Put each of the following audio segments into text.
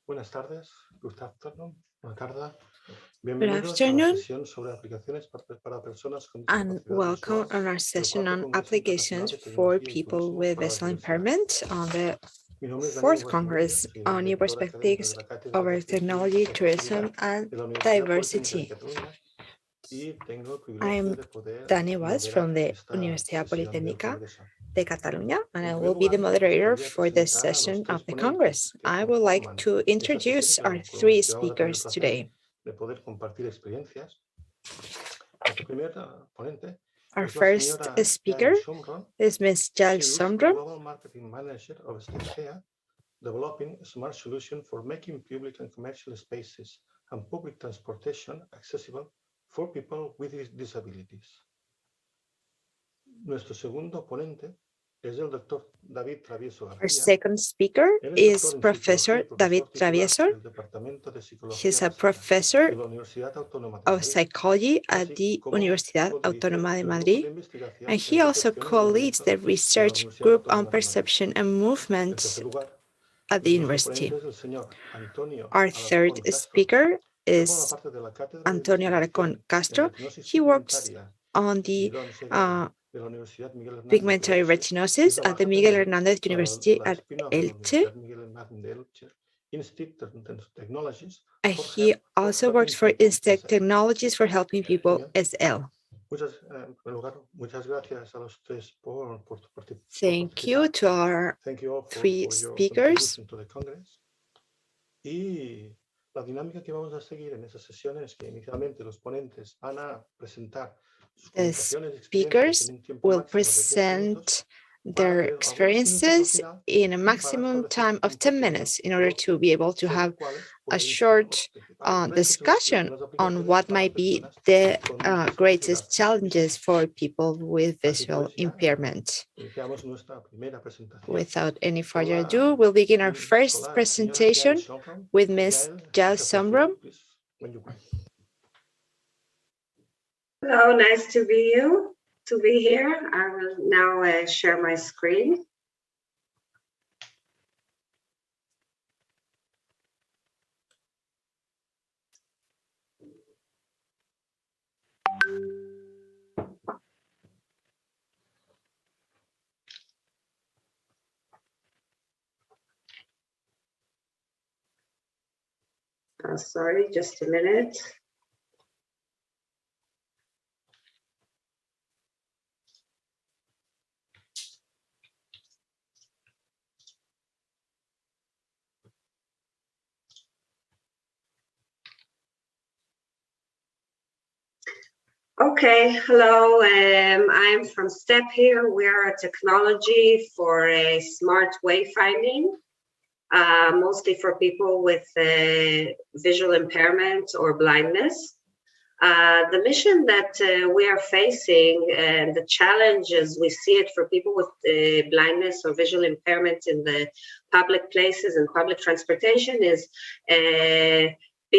Buenas tardes, good afternoon, buena tarde. Good Bienvenidos a la afternoon sesión sobre aplicaciones para personas con and discapacidad welcome visual on our del session cuarto on Congreso applications Internacional de for Tecnología y people Turismo with para la visual Diversidad. impairment on the Mi nombre es Dani, fourth buenas Congress noches, soy on new director académico perspectives de la Cátedra over de Ciencias technology, y tourism, Competitividad and de la Universidad Politécnica de diversity. Cataluña y tengo el privilegio I'm de poder Dani was moderar from the esta Universidad sesión del Polytechnic Congreso. de Catalonia, and I En primer will be the lugar, me moderator gustaría for this presentar a los session tres of the ponentes Congress. que I would like conforman to esta sesión introduce y our con three los que vamos a tener el speakers placer today. de poder compartir experiencias. Nuestra primera ponente Our es la first señora speaker Yael Shomrom. is Ms. Yael She is Shomrom. Global Marketing Manager of Psicología, developing a smart solution for making public and commercial spaces and public transportation accessible for people with disabilities. Nuestro segundo ponente es el doctor David Travieso Our García. second speaker Él es is doctor en Professor psicología y David profesor titular Travieso. del Departamento de Psicología He's a Básica professor de la Universidad Autónoma de of Madrid, Psychology at así the como Universidad codirige Autónoma de el grupo de Madrid, investigación and en he also percepción y co-leads movimiento the de la research Universidad group on Autónoma de Madrid. perception and En movement tercer lugar, at the nuestro university. ponente es el señor Antonio Our third Alarcón Castro. speaker Él forma is parte de la Cátedra de Antonio Investigación Alarcón en Castro. Retinosis He works Pigmentaria on y the Neurona ceguera de la Universidad Miguel Hernández de pigmentary Elche y retinosis at the trabaja Miguel también Hernández para University la at spin-off de la Elche. Universidad Miguel Hernández de Elche, Instinct Technologies And for he also works Helping for People Instec SL. Technologies for helping people Genial. SL. En primer lugar, muchas gracias a los tres por Thank you participar. to our Thank you all three for your speakers. contribution to the Congress. Y la dinámica que vamos a seguir en esa sesión es que inicialmente los ponentes van a presentar sus The comunicaciones y experiencias speakers en un tiempo will máximo de 10 minutos. present Van a their tener algunos minutos al experiences final in a para maximum establecer time of un 10 pequeño minutes in order to be able to sobre have cuáles a pueden ser short los principales retos y discussion las on aplicaciones what para might be personas the con greatest discapacidad challenges visual. for people with Así visual pues, ya impairment. iniciamos nuestra primera presentación Without any con further ado, we'll begin our con first la señora Yael presentation Shomrom. with Ms. Yael It's a floor for you, Shomrom. please, when you're ready. Hello, nice to be here. I will now share my screen. Sorry, just a minute. Okay, hello, I'm from STEP here. We are a technology for smart wayfinding, mostly for people with visual impairment or blindness. The mission that we are facing and the challenges we see it for people with blindness or visual impairment in the public places and public transportation is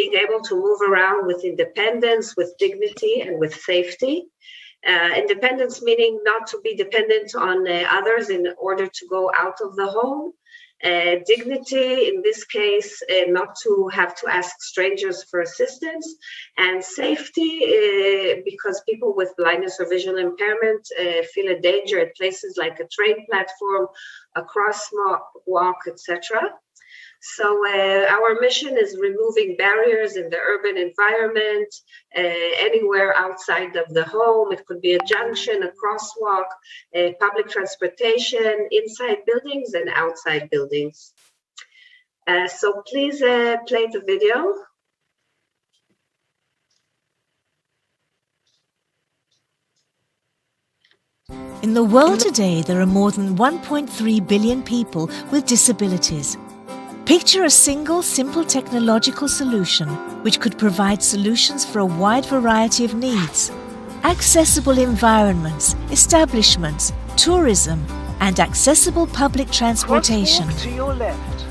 being able to move around with independence, with dignity, and with safety. Independence meaning not to be dependent on others in order to go out of the home. Dignity, in this case, not to have to ask strangers for assistance, and safety, because people with blindness or visual impairment feel a danger at places like a train platform, a crosswalk, etc. So our mission is removing barriers in the urban environment, anywhere outside of the home. It could be a junction, a crosswalk, public transportation, inside buildings and outside buildings. So please play the video. In the world today, there are more than 1.3 billion people with disabilities. Picture a single, simple technological solution which could provide solutions for a wide variety of needs. Accessible environments, establishments, tourism, and accessible public transportation. To your left.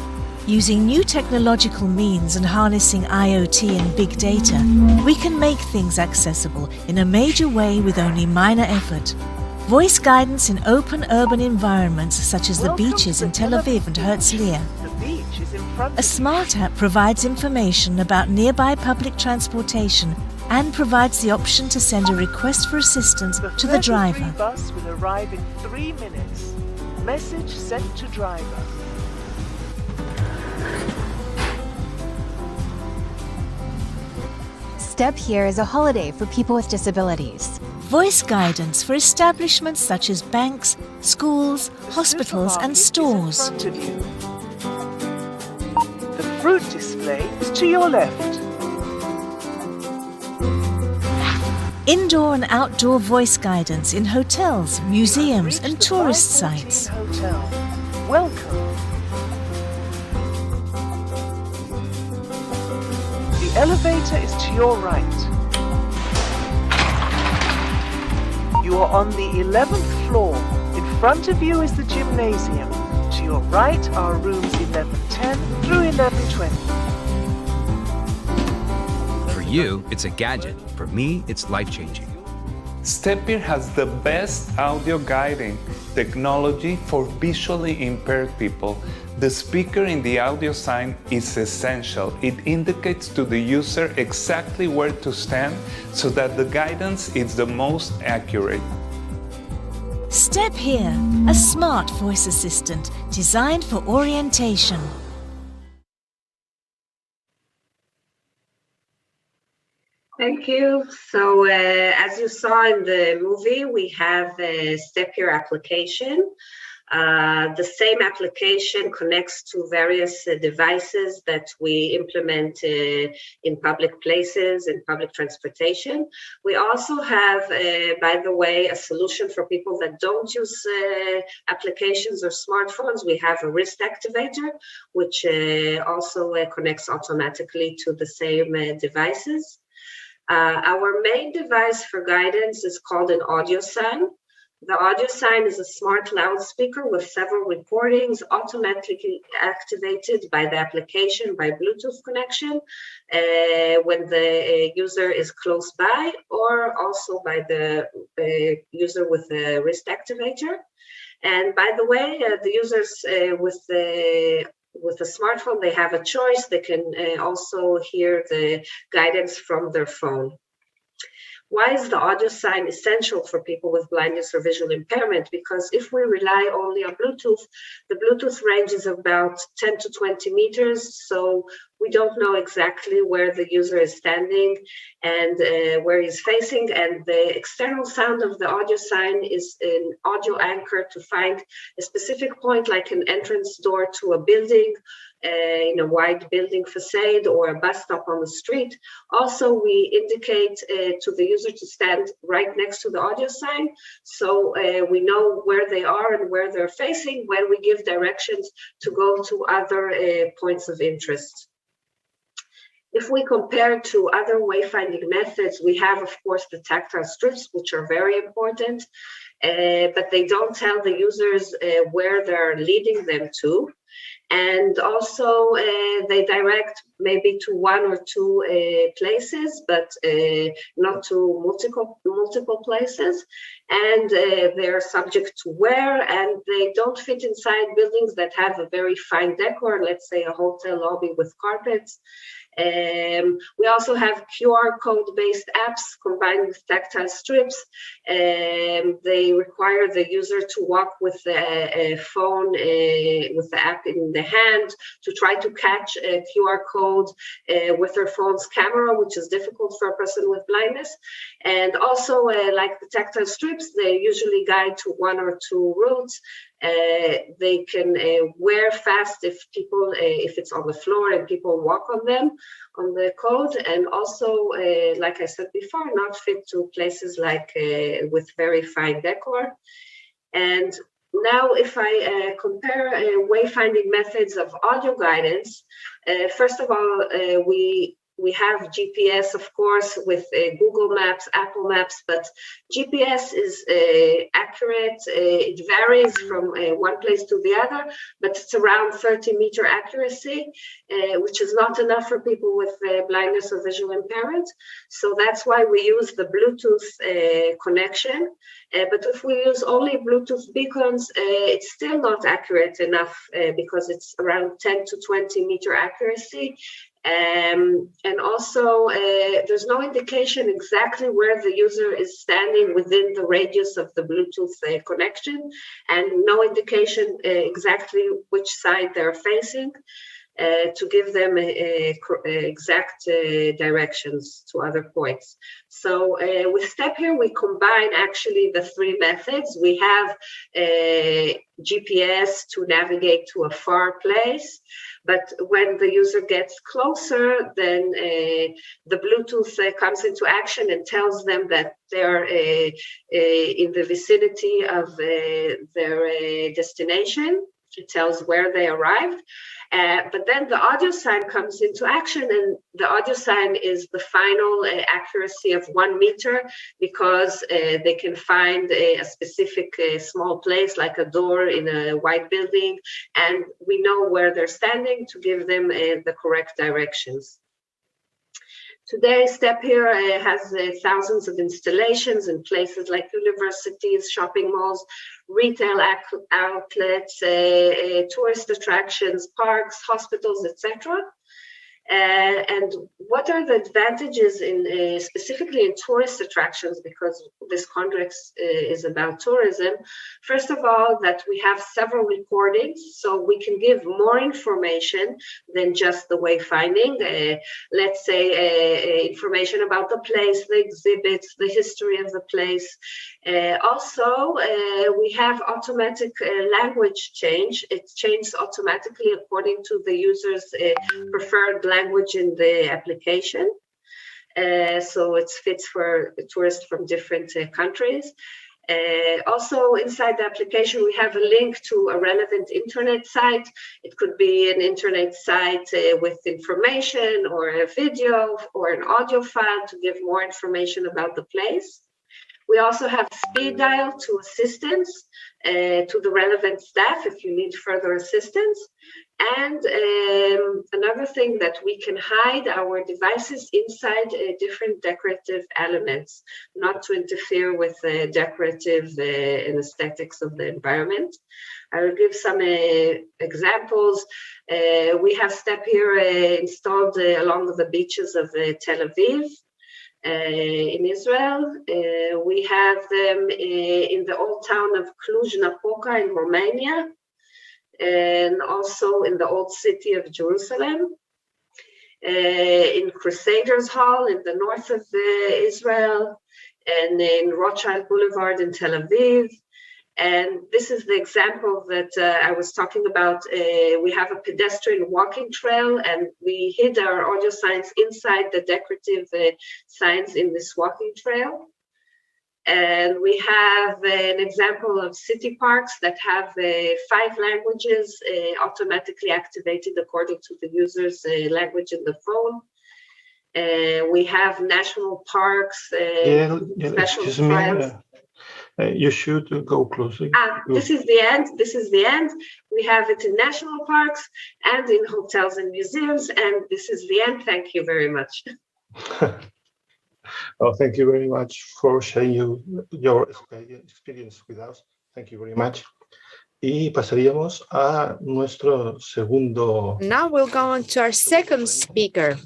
Using new technological means and harnessing IoT and big data, we can make things accessible in a major way with only minor effort. Voice guidance in open urban environments such as the Welcome beaches to in Tel Aviv and Herzliya. The beach. is in front. A smart app provides information about nearby public transportation and provides the option to send a request for assistance to the driver. The bus will arrive in 3 minutes. Message sent to driver. Step Here is a holiday for people with disabilities. Voice guidance for establishments such as banks, schools, hospitals and stores. The fruit display is to your left. Indoor and outdoor voice guidance in hotels, museums and tourist sites. Welcome. The elevator is to your right. You are on the 11th floor. In front of you is the gymnasium. To your right are rooms 1110 through 1120. For you, it's a gadget. For me, it's life-changing. Step Here has the best audio guiding technology for visually impaired people. The speaker in the audio sign is essential. It indicates to the user exactly where to stand so that the guidance is the most accurate. Step Here, a smart voice assistant designed for orientation. Thank you. So as you saw in the movie, we have a Step Here application. The same application connects to various devices that we implement in public places, in public transportation. We also have, by the way, a solution for people that don't use applications or smartphones. We have a wrist activator, which also connects automatically to the same devices. Our main device for guidance is called an audio sign. The audio sign is a smart loudspeaker with several recordings automatically activated by the application by Bluetooth connection when the user is close by, or also by the user with the wrist activator. And by the way, the users with a smartphone, they have a choice. They can also hear the guidance from their phone. Why is the audio sign essential for people with blindness or visual impairment? Because if we rely only on Bluetooth, the Bluetooth range is about 10 to 20 meters. So we don't know exactly where the user is standing and where he's facing. And the external sound of the audio sign is an audio anchor to find a specific point, like an entrance door to a building, in a wide building facade, or a bus stop on the street. Also, we indicate to the user to stand right next to the audio sign, so we know where they are and where they're facing when we give directions to go to other points of interest. If we compare to other wayfinding methods, we have, of course, the tactile strips, which are very important, but they don't tell the users where they're leading them to. And also they direct maybe to one or two places, but not to multiple places. And they're subject to wear, and they don't fit inside buildings that have a very fine decor, let's say a hotel lobby with carpets. We also have QR code-based apps combined with tactile strips. They require the user to walk with a phone, with the app in the hand, to try to catch a QR code with their phone's camera, which is difficult for a person with blindness. And also, like the tactile strips, they usually guide to one or two routes. They can wear fast if it's on the floor and people walk on them, on the code, and also, like I said before, not fit to places like with very fine decor. And now, if I compare wayfinding methods of audio guidance, first of all, we have GPS, of course, with Google Maps, Apple Maps, but GPS is accurate. It varies from one place to the other, but it's around 30-meter accuracy, which is not enough for people with blindness or visual impairment. So that's why we use the Bluetooth connection. But if we use only Bluetooth beacons, it's still not accurate enough because it's around 10 to 20 meter accuracy. And also, there's no indication exactly where the user is standing within the radius of the Bluetooth connection, and no indication exactly which side they're facing to give them exact directions to other points. So with STEP here, we combine actually the three methods. We have GPS to navigate to a far place, but when the user gets closer, then the Bluetooth comes into action and tells them that they're in the vicinity of their destination. It tells where they arrived. But then the audio sign comes into action, and the audio sign is the final accuracy of 1 meter, because they can find a specific small place like a door in a white building, and we know where they're standing to give them the correct directions. Today, STEP here has thousands of installations in places like universities, shopping malls, retail outlets, tourist attractions, parks, hospitals, etc. And what are the advantages in specifically in tourist attractions, because this context is about tourism? First of all, that we have several recordings, so we can give more information than just the wayfinding. Let's say information about the place, the exhibits, the history of the place. Also, we have automatic language change. It changes automatically according to the user's preferred language in the application. So it fits for tourists from different countries. Also, inside the application, we have a link to a relevant internet site. It could be an internet site with information, or a video, or an audio file to give more information about the place. We also have speed dial to assistance to the relevant staff if you need further assistance. And another thing, that we can hide our devices inside different decorative elements, not to interfere with the decorative and aesthetics of the environment. I will give some examples. We have STEP here installed along the beaches of Tel Aviv. In Israel, we have them in the old town of Cluj-Napoca in Romania, and also in the old city of Jerusalem, in Crusaders Hall in the north of Israel, and in Rothschild Boulevard in Tel Aviv. And this is the example that I was talking about. We have a pedestrian walking trail, and we hid our audio signs inside the decorative signs in this walking trail. And we have an example of city parks that have 5 languages automatically activated according to the user's language in the phone. We have national parks, special trails. You should go closer. This is the end. This is the end. We have it in national parks and in hotels and museums, and this is the end. Thank you very much. Oh, thank you very much for sharing your experience with us. Thank you very much. Y pasaríamos a nuestro segundo. Now we'll go on to our second speaker.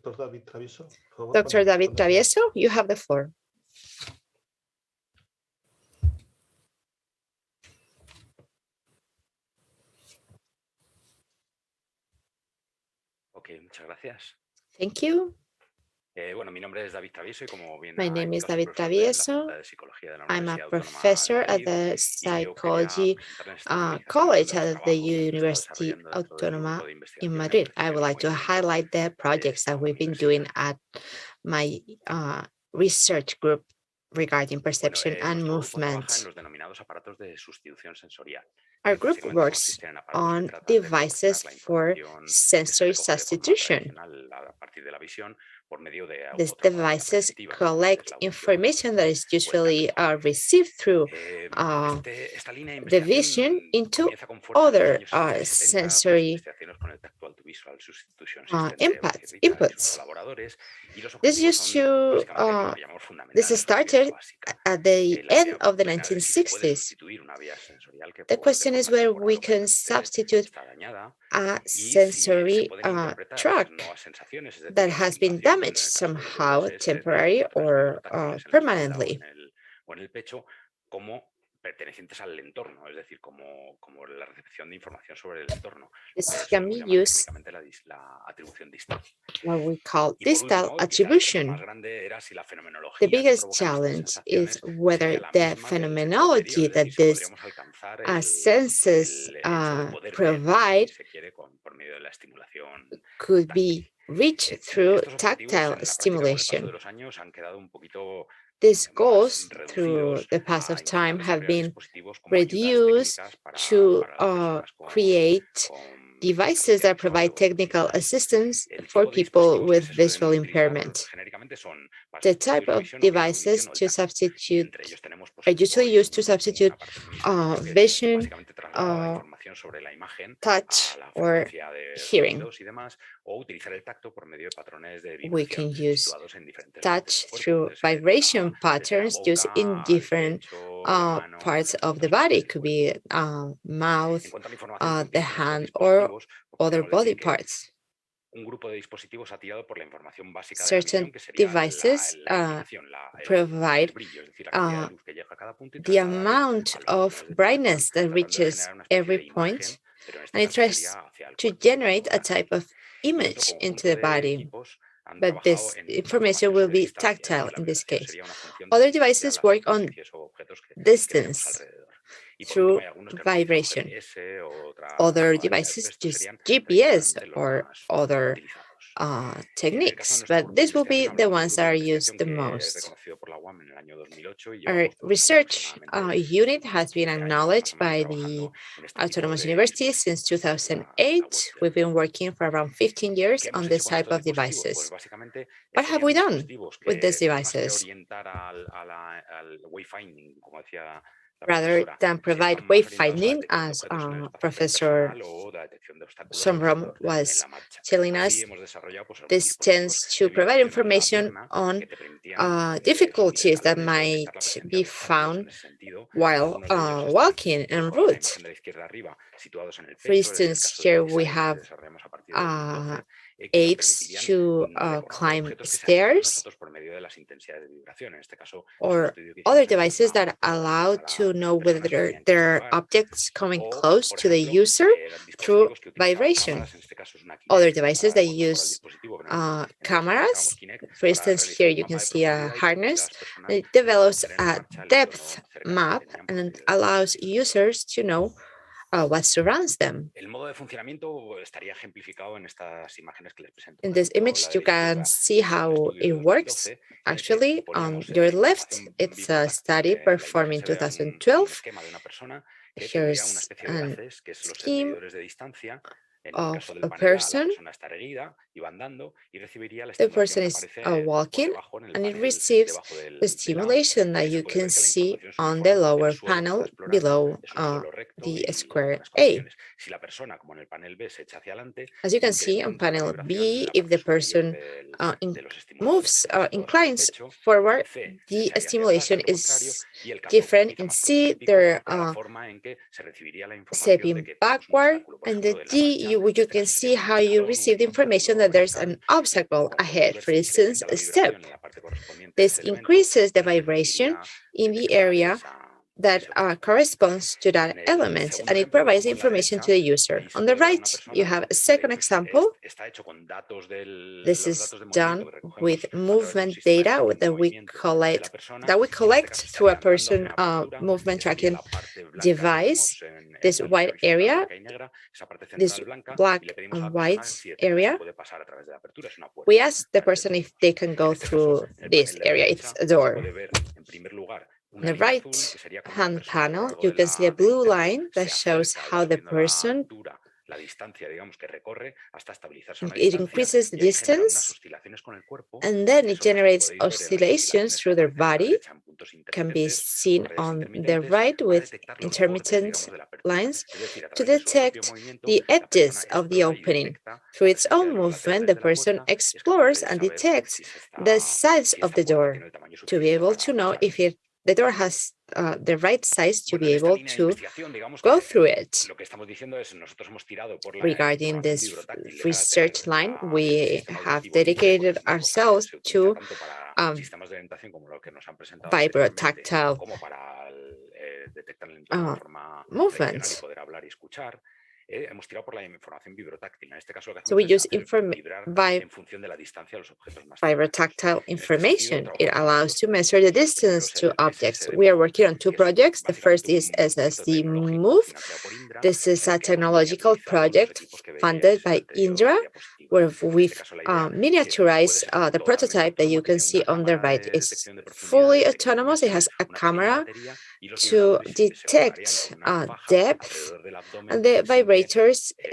Dr. David Travieso, you have the floor. Ok, muchas gracias. Thank you. Bueno, mi nombre es David Travieso y como bien My name is David Travieso. I'm a professor at the Psychology College at the University Autónoma in Madrid. I would like to highlight the projects that we've been doing at my research group regarding perception and movement. Our group works on devices for sensory substitution. These devices collect information that is usually received through the vision into other sensory inputs. This started at the end of the 1960s. The question is whether we can substitute a sensory tract that has been damaged somehow, temporary or permanently. Pertenecientes al entorno, es decir, como la recepción de información sobre el entorno. This can be used la atribución distal. What we call distal attribution. The biggest challenge is whether the phenomenology that these senses provide could be reached through tactile stimulation. These goals, through the pass of time, have been reduced to create devices that provide technical assistance for people with visual impairment. The type of devices to substitute are usually used to substitute vision, touch, or hearing. We can use touch through vibration patterns used in different parts of the body. It could be mouth, the hand, or other body parts. Certain devices provide the amount of brightness that reaches every point, and it tries to generate a type of image into the body. But this information will be tactile in this case. Other devices work on distance through vibration. Other devices use GPS or other techniques, but these will be the ones that are used the most. Our research unit has been acknowledged by the Autonomous University since 2008. We've been working for around 15 years on this type of devices. What have we done with these devices? Rather than provide wayfinding, as Professor Shomrom was telling us, this tends to provide information on difficulties that might be found while walking en route. For instance, here we have aids to climb stairs, or other devices that allow to know whether there are objects coming close to the user through vibration. Other devices that use cameras. For instance, here you can see a harness. It develops a depth map and allows users to know what surrounds them. In this image, you can see how it works. Actually, on your left, it's a study performed in 2012. Here's a scheme of a person. The person is walking, and it receives the stimulation that you can see on the lower panel below the square A. As you can see on panel B, if the person inclines forward, the stimulation is different. In C, they're stepping backward, and the D, you can see how you receive the information that there's an obstacle ahead, for instance, a step. This increases the vibration in the area that corresponds to that element, and it provides information to the user. On the right, you have a second example. This is done with movement data that we collect through a person movement tracking device. This white area, this black and white area, we ask the person if they can go through this area. It's a door. On the right-hand panel, you can see a blue line that shows how the person It increases the distance, and then it generates oscillations through their body, can be seen on the right with intermittent lines, to detect the edges of the opening. Through its own movement, the person explores and detects the sides of the door to be able to know if the door has the right size to be able to go through it. Regarding this research line, we have dedicated ourselves to vibrotactile movement. So we use vibrotactile information. It allows to measure the distance to objects. We are working on 2 projects. The first is SSD Move. This is a technological project funded by Indra, where we've miniaturized the prototype that you can see on the right. It's fully autonomous. It has a camera to detect depth, and the vibrators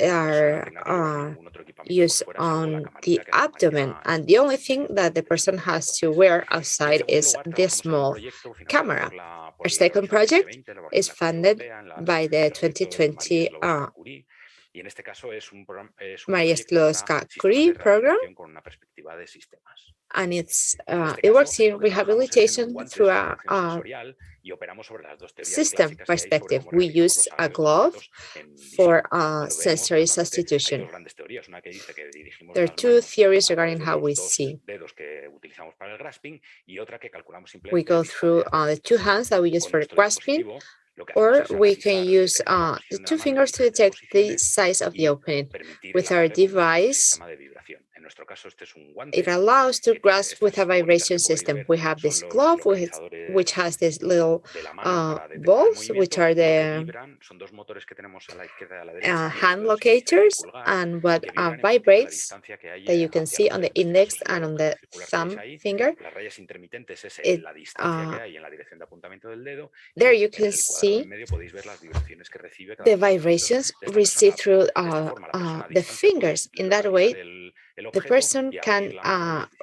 are used on the abdomen, and the only thing that the person has to wear outside is this small camera. Our second project is funded by the 2020 Maria Sklodowska-Curie program, and it works in rehabilitation through a system perspective. We use a glove for sensory substitution. There are 2 theories regarding how we see. We go through the 2 hands that we use for grasping, or we can use the 2 fingers to detect the size of the opening. With our device, it allows to grasp with a vibration system. We have this glove which has these little balls, which are the hand locators, and what vibrates that you can see on the index and on the thumb finger. There you can see the vibrations received through the fingers. In that way, the person can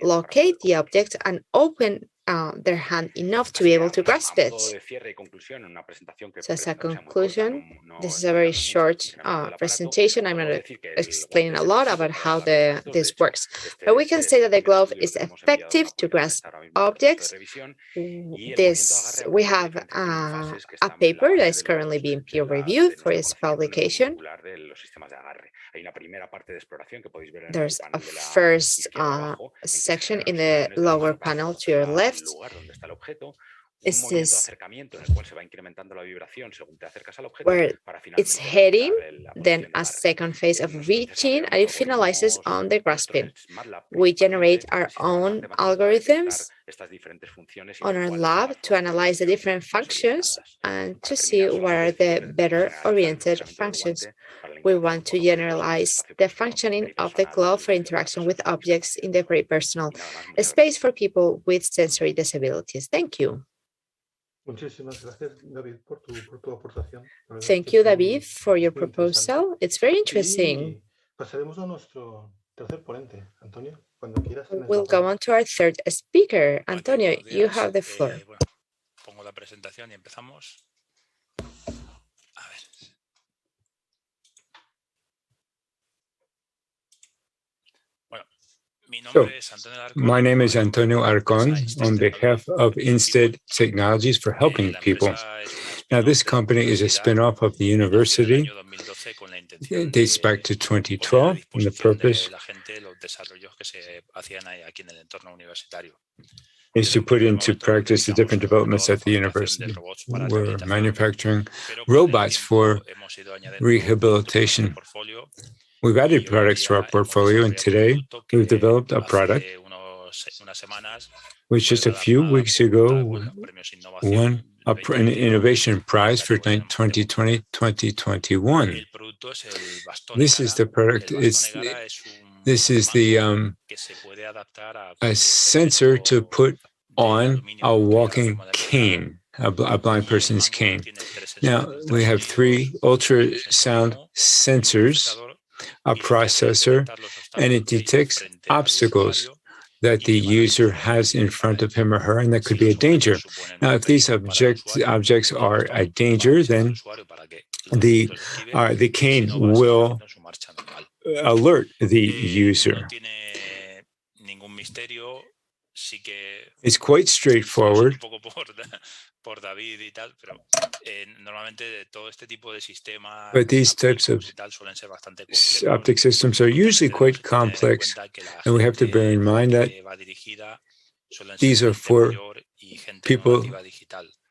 locate the object and open their hand enough to be able to grasp it. So as a conclusion, this is a very short presentation. I'm not explaining a lot about how this works, but we can say that the glove is effective to grasp objects. We have a paper that is currently being peer reviewed for its publication. There's a first section in the lower panel to your left. Is this where it's heading, then a second phase of reaching, and it finalizes on the grasping. We generate our own algorithms on our lab to analyze the different functions and to see what are the better oriented functions. We want to generalize the functioning of the glove for interaction with objects in the very personal space for people with sensory disabilities. Thank you. Thank you, David, for your proposal. It's very interesting. We'll go on to our third speaker. Antonio, you have the floor. So, my name is Antonio Alarcón on behalf of Instead Technologies for Helping People. Now, this company is a spin-off of the university. It dates back to 2012, and the purpose is to put into practice the different developments at the university. We're manufacturing robots for rehabilitation. We've added products to our portfolio, and today we've developed a product which just a few weeks ago won an innovation prize for 2020-2021. This is the product. This is a sensor to put on a walking cane. a blind person's cane. Now, we have 3 ultrasound sensors, a processor, and it detects obstacles that the user has in front of him or her, and that could be a danger. Now, if these objects are a danger, then the cane will alert the user. It's quite straightforward. But these types of optic systems are usually quite complex, and we have to bear in mind that these are for people,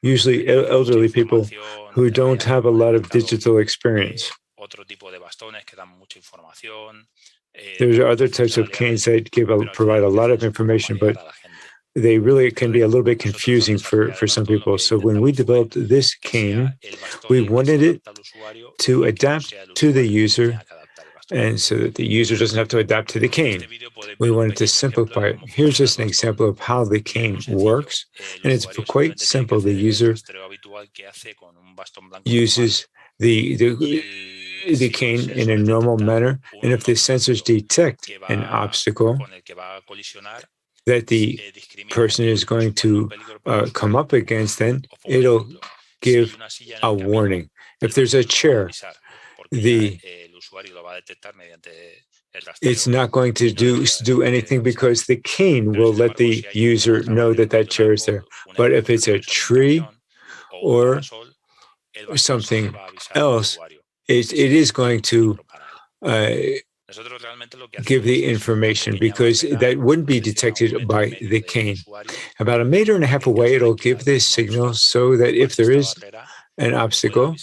usually elderly people, who don't have a lot of digital experience. There are other types of canes that provide a lot of information, but they really can be a little bit confusing for some people. So when we developed this cane, we wanted it to adapt to the user, and so that the user doesn't have to adapt to the cane. We wanted to simplify it. Here's just an example of how the cane works, and it's quite simple. The user uses the cane in a normal manner, and if the sensors detect an obstacle that the person is going to come up against, then it'll give a warning. If there's a chair, it's not going to do anything because the cane will let the user know that that chair is there. But if it's a tree or something else, it is going to give the information, because that wouldn't be detected by the cane. About 1.5 meters away, it'll give this signal so that if there is an obstacle,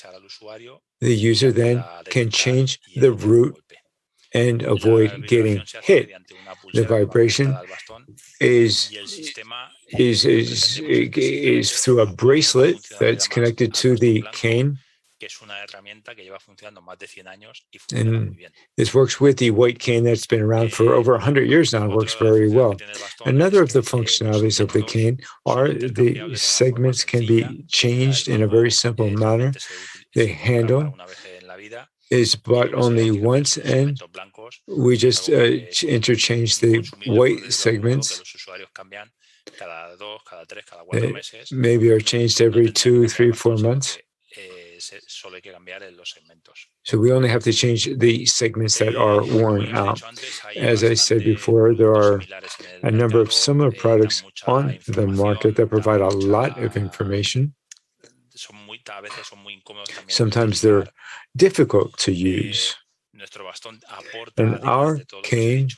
the user then can change the route and avoid getting hit. The vibration is through a bracelet that's connected to the cane. And this works with the white cane that's been around for over 100 years now. It works very well. Another of the functionalities of the cane are the segments can be changed in a very simple manner. The handle is bought only once, and we just interchange the white segments. They maybe are changed every 2, 3, 4 months. So we only have to change the segments that are worn out. As I said before, there are a number of similar products on the market that provide a lot of information. Sometimes they're difficult to use. And our cane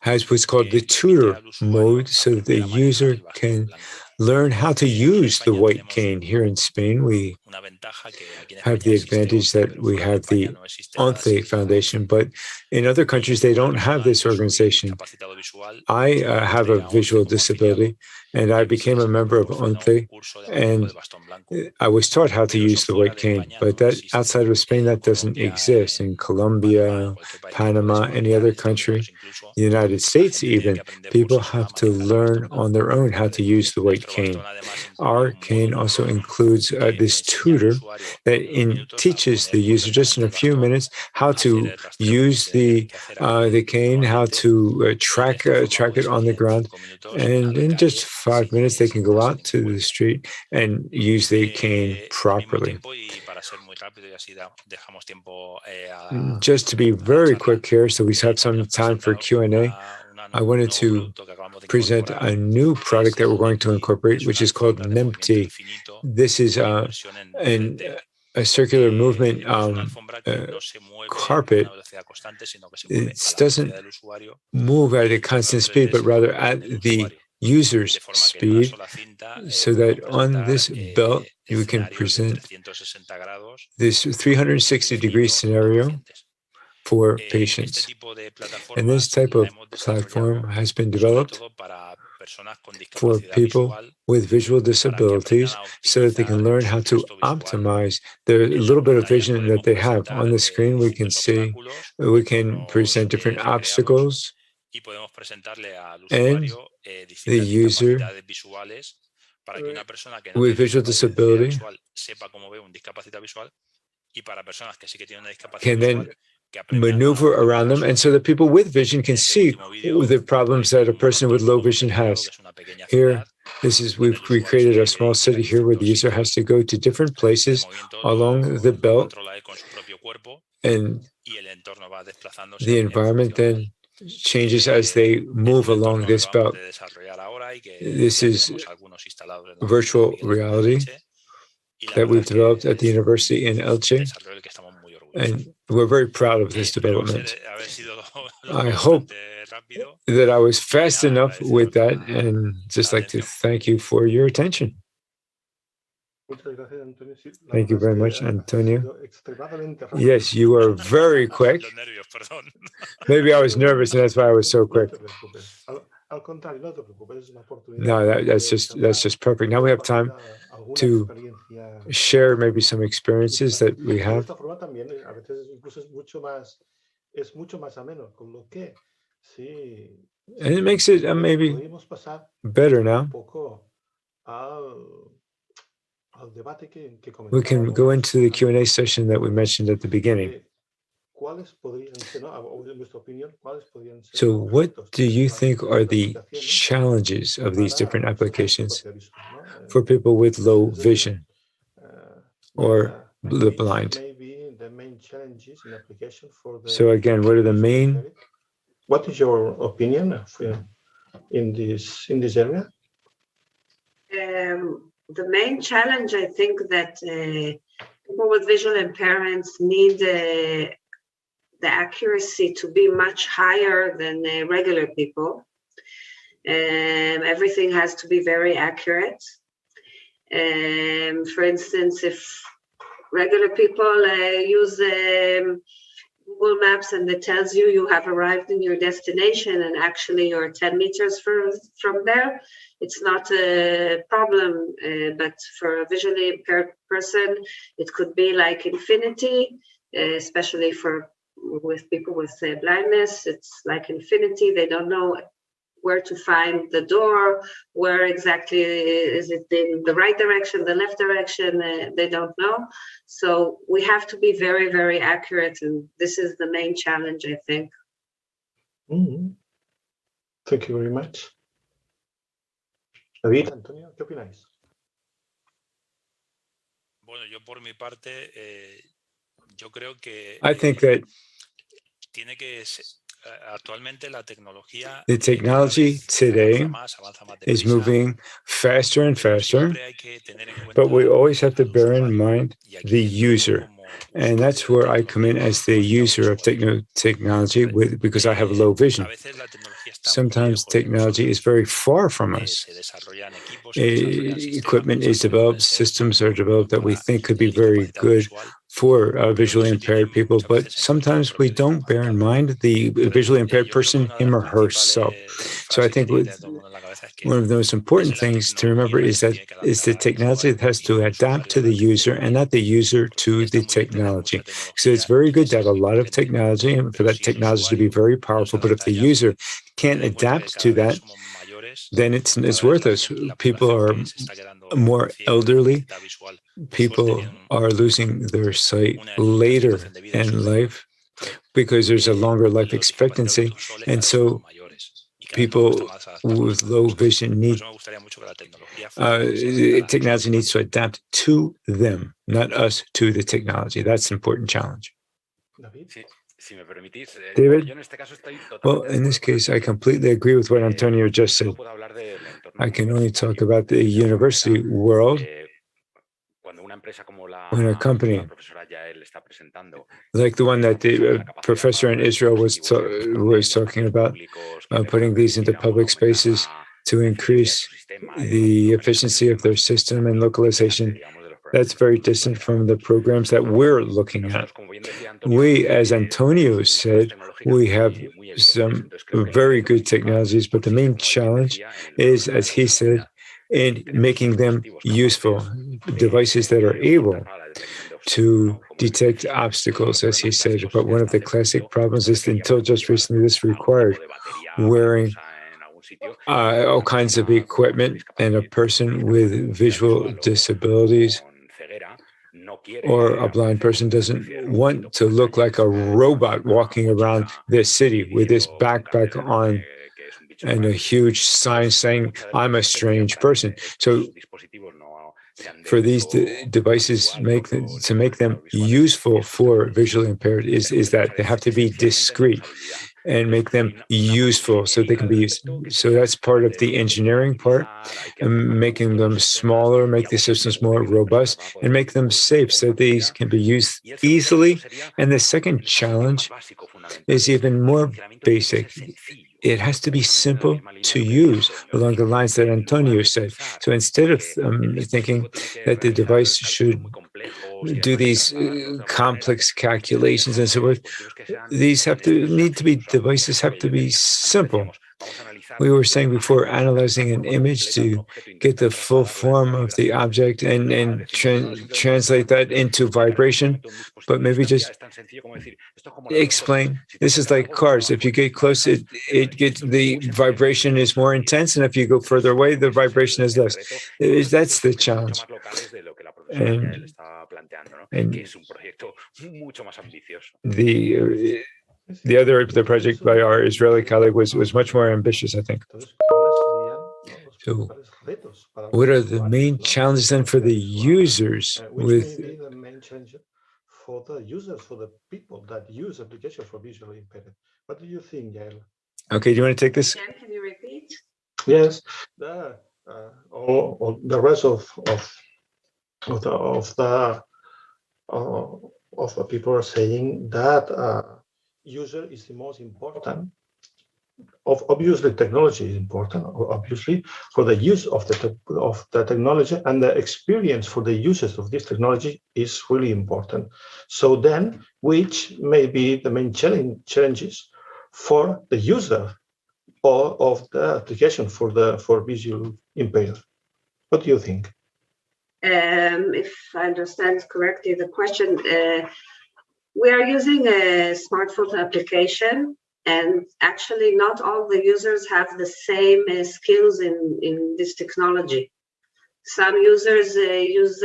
has what's called the tutor mode, so that the user can learn how to use the white cane. Here in Spain, we have the advantage that we have the ONCE Foundation, but in other countries, they don't have this organization. I have a visual disability, and I became a member of ONCE, and I was taught how to use the white cane, but that outside of Spain, that doesn't exist. In Colombia, Panama, any other country, the United States even, people have to learn on their own how to use the white cane. Our cane also includes this tutor that teaches the user just in a few minutes how to use the cane, how to track it on the ground, and in just 5 minutes they can go out to the street and use the cane properly. Just to be very quick here, so we have some time for Q&A, I wanted to present a new product that we're going to incorporate, which is called MEMT. This is a circular movement carpet. It doesn't move at a constant speed, but rather at the user's speed, so that on this belt, you can present this 360-degree scenario for patients. And this type of platform has been developed for people with visual disabilities so that they can learn how to optimize the little bit of vision that they have. On the screen, we can see, we can present different obstacles and the user with visual disability can then maneuver around them, and so that people with vision can see the problems that a person with low vision has. Here, we've recreated a small city here where the user has to go to different places along the belt, and the environment then changes as they move along this belt. This is virtual reality that we've developed at the university in Elche, and we're very proud of this development. I hope that I was fast enough with that, and just like to thank you for your attention. Thank you very much, Antonio. Yes, you are very quick. Maybe I was nervous, and that's why I was so quick. No, that's just perfect. Now we have time to share maybe some experiences that we have. And it makes it maybe better now. We can go into the Q&A session that we mentioned at the beginning. So what do you think are the challenges of these different applications for people with low vision or the blind? So again, what are the main? What is your opinion in this area? The main challenge, I think, that people with visual impairments need the accuracy to be much higher than regular people. Everything has to be very accurate. For instance, if regular people use Google Maps and it tells you you have arrived in your destination and actually you're 10 meters from there, it's not a problem. But for a visually impaired person, it could be like infinity, especially with people with blindness. It's like infinity. They don't know where to find the door, where exactly is it in the right direction, the left direction, they don't know. So we have to be very, very accurate, and this is the main challenge, I think. Mm-hmm. Thank you very much. David, Antonio, ¿qué opináis? I think that the technology today is moving faster and faster, but we always have to bear in mind the user. And that's where I come in as the user of technology because I have low vision. Sometimes technology is very far from us. Equipment is developed, systems are developed that we think could be very good for visually impaired people, but sometimes we don't bear in mind the visually impaired person, him or herself. So I think one of the most important things to remember is that it's the technology that has to adapt to the user and not the user to the technology. So it's very good to have a lot of technology and for that technology to be very powerful, but if the user can't adapt to that, then it's worthless. People are more elderly. People are losing their sight later in life because there's a longer life expectancy. And so people with low vision technology needs to adapt to them, not us to the technology. That's an important challenge. David? Well, in this case, I completely agree with what Antonio just said. I can only talk about the university world. When a company like the one that the professor in Israel was talking about, putting these into public spaces to increase the efficiency of their system and localization, that's very distant from the programs that we're looking at. We, as Antonio said, we have some very good technologies, but the main challenge is, as he said, in making them useful, devices that are able to detect obstacles, as he said. But one of the classic problems is until just recently this required wearing all kinds of equipment, and a person with visual disabilities or a blind person doesn't want to look like a robot walking around this city with this backpack on and a huge sign saying, "I'm a strange person." So for these devices to make them useful for visually impaired is that they have to be discrete and make them useful so they can be used. So that's part of the engineering part, and making them smaller, make the systems more robust, and make them safe so these can be used easily. And the second challenge is even more basic. It has to be simple to use along the lines that Antonio said. So instead of thinking that the device should do these complex calculations and so forth, devices have to be simple. We were saying before, analyzing an image to get the full form of the object and translate that into vibration, but maybe just explain. This is like cars. If you get close, it gets the vibration is more intense, and if you go further away, the vibration is less. That's the challenge. And the project by our Israeli colleague was much more ambitious, I think. So, what are the main challenges then for the users? The main challenge for the users, for the people that use applications for visually impaired. What do you think, Yael? Okay, do you want to take this? Can you repeat? Yes, the rest of the people are saying that user is the most important. Obviously, technology is important. Obviously, for the use of the technology, and the experience for the users of this technology is really important. So then, which may be the main challenges for the user or of the application for visual impaired? What do you think? If I understand correctly the question, we are using a smartphone application, and actually not all the users have the same skills in this technology. Some users use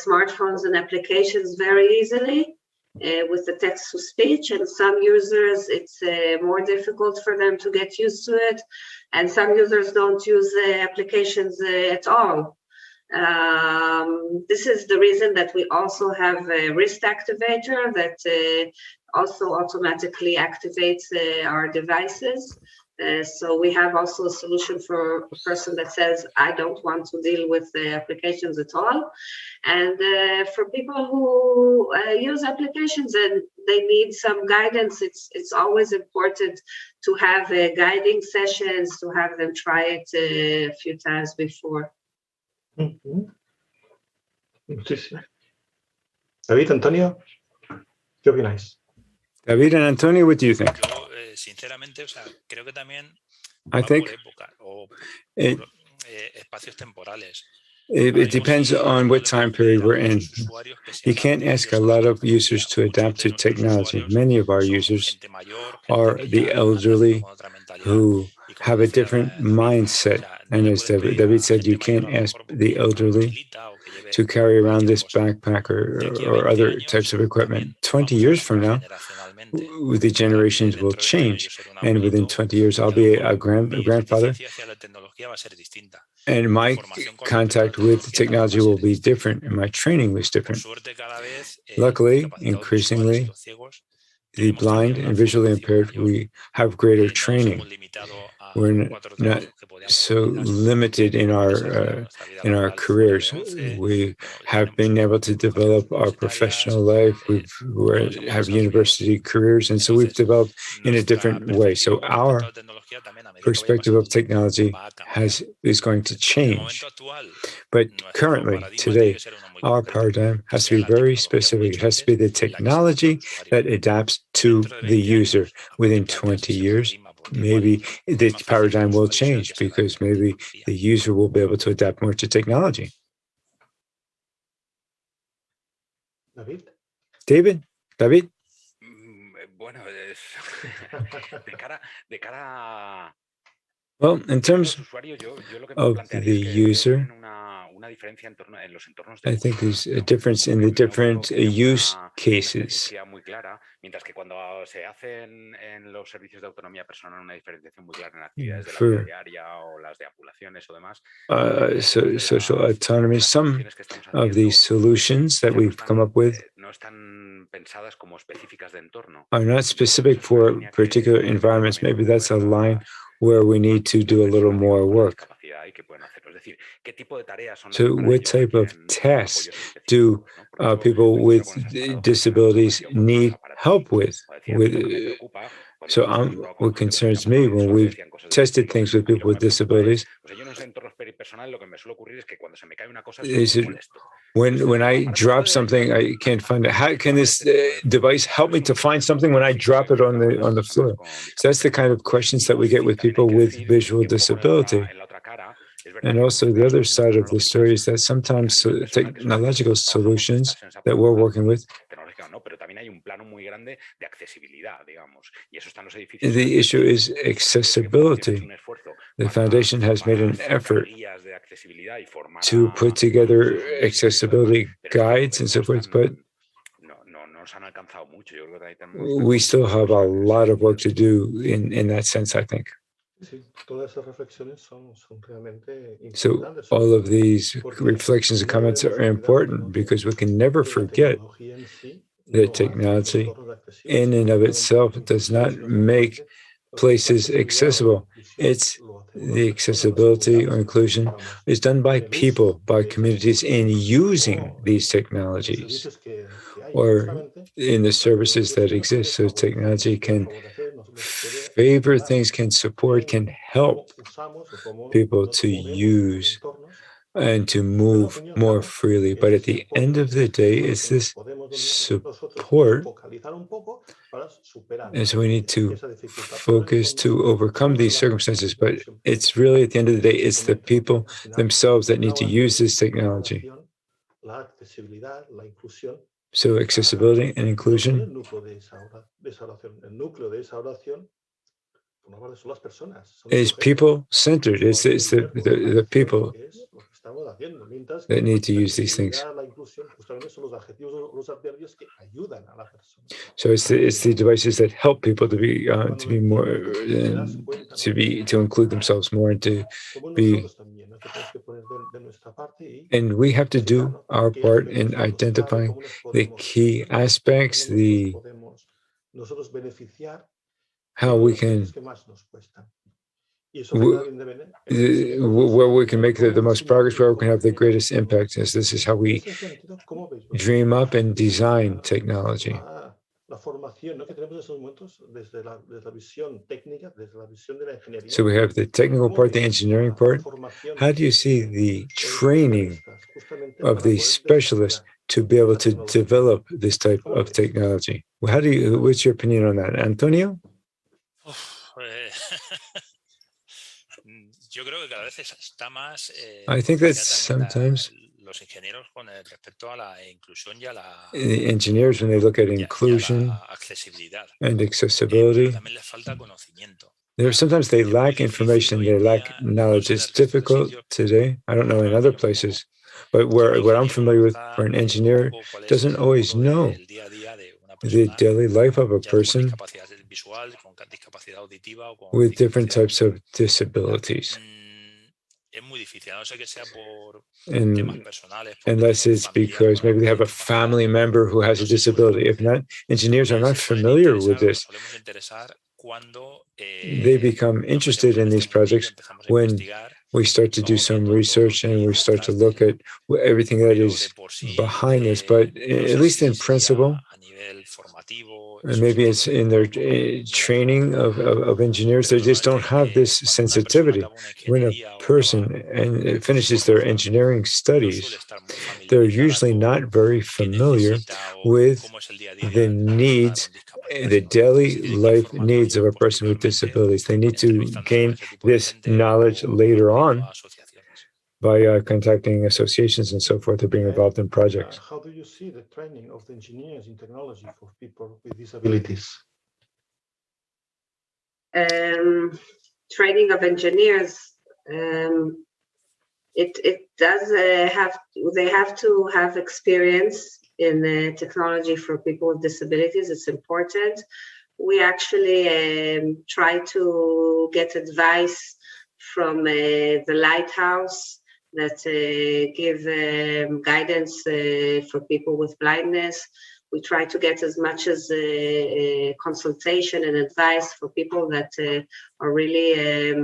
smartphones and applications very easily with the text-to-speech, and some users, it's more difficult for them to get used to it, and some users don't use applications at all. This is the reason that we also have a wrist activator that also automatically activates our devices. So we have also a solution for a person that says, I don't want to deal with the applications at all. And for people who use applications and they need some guidance, it's always important to have guiding sessions, to have them try it a few times before. Mm-hmm. David, Antonio, ¿qué opináis? David and Antonio, what do you think? I think it depends on what time period we're in. You can't ask a lot of users to adapt to technology. Many of our users are the elderly who have a different mindset. And as David said, you can't ask the elderly to carry around this backpack or other types of equipment. 20 years from now, the generations will change. And within 20 years, I'll be a grandfather. And my contact with technology will be different, and my training was different. Luckily, increasingly, the blind and visually impaired, we have greater training. We're not so limited in our careers. We have been able to develop our professional life. We have university careers, and so we've developed in a different way. So our perspective of technology is going to change. But currently, today, our paradigm has to be very specific. It has to be the technology that adapts to the user. Within 20 years, maybe the paradigm will change because maybe the user will be able to adapt more to technology. David? Bueno, de cara Well, in terms of the user, I think there's a difference in the different use cases. Mientras que cuando se hacen en los servicios de autonomía personal una diferenciación muy clara en actividades de la vida diaria o las de apulaciones o demás. Social autonomy, some of these solutions that we've come up with no están pensadas como específicas de entorno. Are not specific for particular environments. Maybe that's a line where we need to do a little more work. So what type of tasks do people with disabilities need help with? So what concerns me when we've tested things with people with disabilities is when I drop something, I can't find it. How can this device help me to find something when I drop it on the floor? So that's the kind of questions that we get with people with visual disability. And also the other side of the story is that sometimes technological solutions that we're working with, the issue is accessibility. The foundation has made an effort to put together accessibility guides and so forth, but we still have a lot of work to do in that sense, I think. So all of these reflections and comments are important because we can never forget that technology in and of itself does not make places accessible. It's the accessibility or inclusion is done by people, by communities in using these technologies or in the services that exist. So technology can favor things, can support, can help people to use and to move more freely. But at the end of the day, it's this support. And so we need to focus to overcome these circumstances. But it's really, at the end of the day, it's the people themselves that need to use this technology. So accessibility and inclusion is people-centered. It's the people that need to use these things. So it's the devices that help people to be more to include themselves more and to be. And we have to do our part in identifying the key aspects, how we can, where we can make the most progress, where we can have the greatest impact. As this is how we dream up and design technology. So we have the technical part, the engineering part. How do you see the training of the specialists to be able to develop this type of technology? What's your opinion on that, Antonio? I think that sometimes the engineers, when they look at inclusion and accessibility, sometimes they lack information, they lack knowledge. It's difficult today. I don't know in other places, but what I'm familiar with for an engineer doesn't always know the daily life of a person with different types of disabilities. Unless it's because maybe they have a family member who has a disability. If not, engineers are not familiar with this. They become interested in these projects when we start to do some research and we start to look at everything that is behind this. But at least in principle, and maybe it's in their training of engineers, they just don't have this sensitivity. When a person finishes their engineering studies, they're usually not very familiar with the needs, the daily life needs of a person with disabilities. They need to gain this knowledge later on by contacting associations and so forth, or being involved in projects. How do you see the training of the engineers in technology for people with disabilities? training of engineers, it does they have to have experience in technology for people with disabilities. It's important. We actually try to get advice from the Lighthouse that give guidance for people with blindness. We try to get as much as consultation and advice for people that are really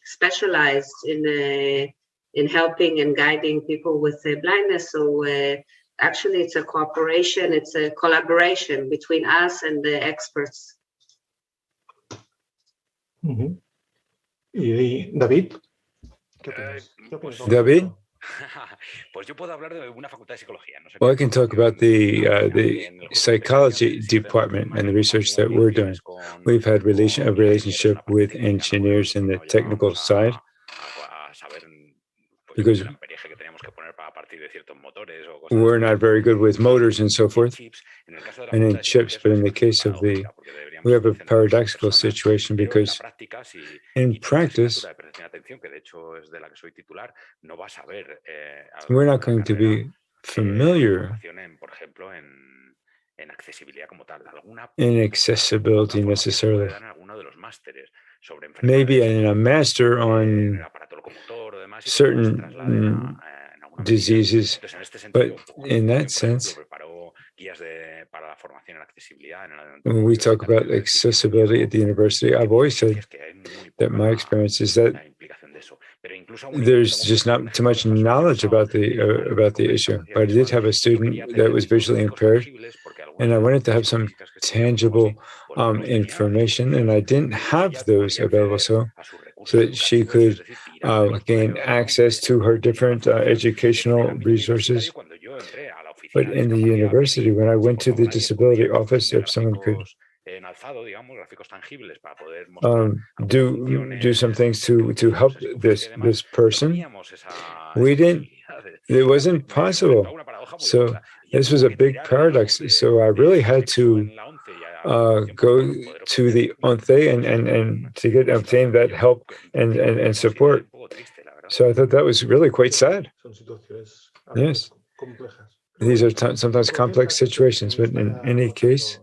specialized in helping and guiding people with blindness. So actually, it's a cooperation, it's a collaboration between us and the experts. Uh-huh. ¿Y David? ¿Qué opinas? David? Pues yo puedo hablar de una facultad de psicología. No sé Well, I can talk about the psychology department and the research that we're doing. We've had a relationship with engineers in the technical side because we're not very good with motors and so forth, and in chips, but in the case of we have a paradoxical situation because in practice, we're not going to be familiar in accessibility necessarily. Maybe in a master on certain diseases, but in that sense, when we talk about accessibility at the university, I've always said that my experience is that there's just not too much knowledge about the issue. But I did have a student that was visually impaired, and I wanted to have some tangible information, and I didn't have those available, so that she could gain access to her different educational resources. But in the university, when I went to the disability office, if someone could do some things to help this person, we didn't. It wasn't possible. So this was a big paradox. So I really had to go to the ONCE and to obtain that help and support. So I thought that was really quite sad. Yes. These are sometimes complex situations, but in any case,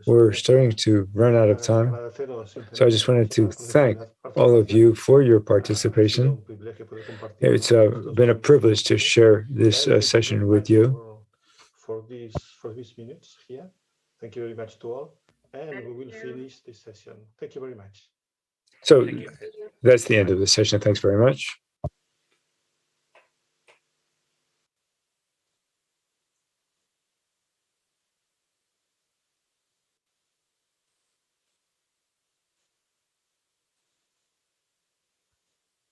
we're starting to run out of time. So I just wanted to thank all of you for your participation. It's been a privilege to share this session with you. For these minutes here. Thank you very much to all. And we will finish this session. Thank you very much. So that's the end of the session. Thanks very much.